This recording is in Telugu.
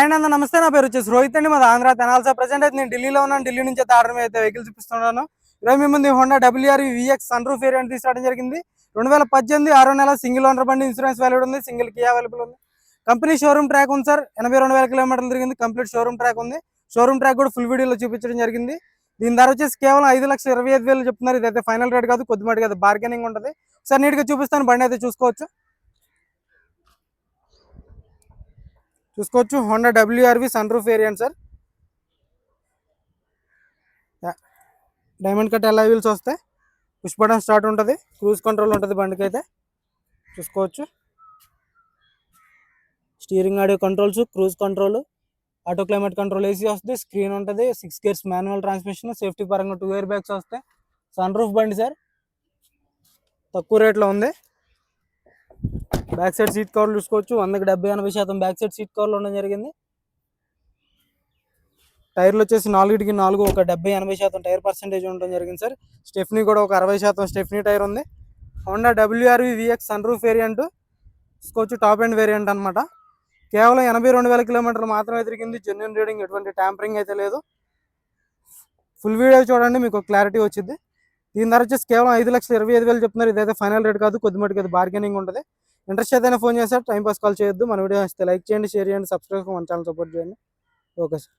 హాయ్ అన్న, నమస్తే. నా పేరు వచ్చేసి రోహిత్ అండి. మాది ఆంధ్ర తెనాల్సా. ప్రజెంట్ అయితే నేను ఢిల్లీలో ఉన్నాను. ఢిల్లీ నుంచి అయితే ఆర్డర్ అయితే వెహికల్ చూపిస్తున్నాను. ఈరోజు మీ ముందు Honda WRV VX sun roof variant తీసుకోవడం జరిగింది. 2018 6వ నెల సింగిల్ ఓనర్ బండి. ఇన్సూరెన్స్ వ్యాలిడ్ ఉంది. సింగిల్ కీ అవైలబుల్ ఉంది. కంపెనీ షోరూమ్ ట్రాక్ ఉంది సార్. 82,000 కిలోమీటర్లు తిరిగింది. కంప్లీట్ షోరూమ్ ట్రాక్ ఉంది. షోరూమ్ ట్రాక్ కూడా ఫుల్ వీడియోలో చూపించడం జరిగింది. దీని ధర వచ్చేసి కేవలం 5,25,000 చెప్తున్నారు. ఇదైతే ఫైనల్ రేట్ కాదు, కొద్దిమటి కాదు, బార్గెనింగ్ ఉంటుంది. సార్ నీట్గా చూపిస్తాను, బండి అయితే చూసుకోవచ్చు. Honda WRV sun roof variant sir. Diamond cut alloy wheels వస్తాయి. పుష్ బటన్ స్టార్ట్ ఉంటుంది. క్రూజ్ కంట్రోల్ ఉంటుంది బండికి అయితే చూసుకోవచ్చు. Steering audio controls, cruise control, auto climate control, AC వస్తుంది. స్క్రీన్ ఉంటుంది. 6 గేర్స్ మాన్యువల్ ట్రాన్స్మిషన్. సేఫ్టీ పరంగా 2 ఎయిర్ బ్యాగ్స్ వస్తాయి. సన్ రూఫ్ బండి సార్, తక్కువ రేట్లో ఉంది. బ్యాక్ సైడ్ సీట్ కవర్లు చూసుకోవచ్చు. 100కి 70-80% బ్యాక్ సైడ్ సీట్ కవర్లు ఉండడం జరిగింది. టైర్లు వచ్చేసి 4కి 4 ఒక 70-80% టైర్ పర్సెంటేజ్ ఉండడం జరిగింది సార్. స్టెఫ్నీ కూడా ఒక 60% స్టెఫ్నీ టైర్ ఉంది. Honda WRV VX sun roof variant చూసుకోవచ్చు. టాప్ ఎండ్ వేరియంట్ అనమాట. కేవలం 82,000 కిలోమీటర్లు మాత్రమే తిరిగింది. జెన్యున్ రీడింగ్, ఎటువంటి ట్యాంపరింగ్ అయితే లేదు. ఫుల్ వీడియో చూడండి, మీకు క్లారిటీ వచ్చింది. దీని ధర వచ్చేసి కేవలం 5,25,000 చెప్తున్నారు. ఇదైతే ఫైనల్ రేట్ కాదు, కొద్దిమటికి అది బార్గెనింగ్ ఉంటుంది. ఇంట్రెస్ట్ అయితే ఫోన్ చేస్తారు. టైం పాస్ కాల్ చేయొద్దు. మన వీడియో వస్తే లైక్ చేయండి, షేర్ చేయండి, సబ్స్క్రైబ్ మన ఛానల్ సపోర్ట్ చేయండి. Okay sir.